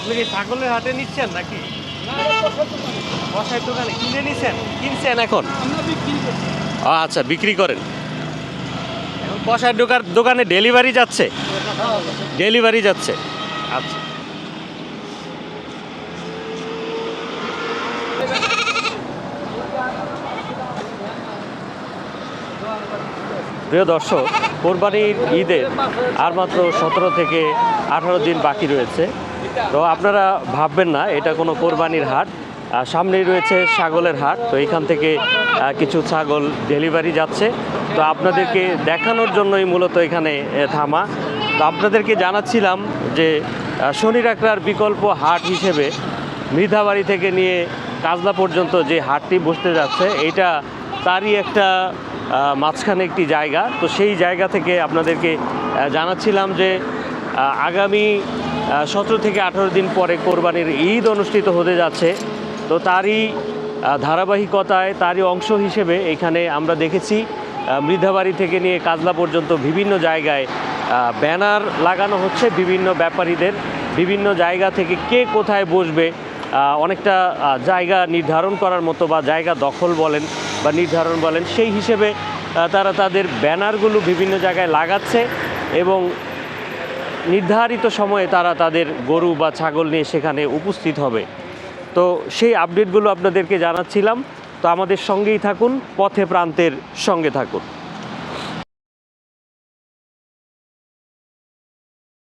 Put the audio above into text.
আপনি কি ছাগলের হাটে নিচ্ছেন নাকি কষাই দোকানে কিনে নিছেন কিনছেন এখন আচ্ছা বিক্রি করেন এখন কষাই দোকানে ডেলিভারি যাচ্ছে ডেলিভারি যাচ্ছে আচ্ছা প্রিয় দর্শক কোরবানির ঈদের আর মাত্র 17 থেকে 18 দিন বাকি রয়েছে তো আপনারা ভাববেন না এটা কোনো কোরবানির হাট সামনেই রয়েছে ছাগলের হাট তো এখান থেকে কিছু ছাগল ডেলিভারি যাচ্ছে তো আপনাদেরকে দেখানোর জন্যই মূলত এখানে থামা তো আপনাদেরকে জানাচ্ছিলাম যে শনি রাখরার বিকল্প হাট হিসেবে মৃধাবাড়ি থেকে নিয়ে কাজলা পর্যন্ত যে হাটটি বসতে যাচ্ছে এইটা তারই একটা মাঝখানে একটি জায়গা তো সেই জায়গা থেকে আপনাদেরকে জানাচ্ছিলাম যে আগামী 17 থেকে 18 দিন পরে কোরবানির ঈদ অনুষ্ঠিত হতে যাচ্ছে তো তারই ধারাবাহিকতায় তারই অংশ হিসেবে এখানে আমরা দেখেছি মৃধাবাড়ি থেকে নিয়ে কাজলা পর্যন্ত বিভিন্ন জায়গায় ব্যানার লাগানো হচ্ছে বিভিন্ন ব্যাপারীদের বিভিন্ন জায়গা থেকে কে কোথায় বসবে অনেকটা জায়গা নির্ধারণ করার মতো বা জায়গা দখল বলেন বা নির্ধারণ বলেন সেই হিসেবে তারা তাদের ব্যানারগুলো বিভিন্ন জায়গায় লাগাচ্ছে এবং নির্ধারিত সময়ে তারা তাদের গরু বা ছাগল নিয়ে সেখানে উপস্থিত হবে তো সেই আপডেটগুলো আপনাদেরকে জানাচ্ছিলাম তো আমাদের সঙ্গেই থাকুন পথে প্রান্তের সঙ্গে থাকুন।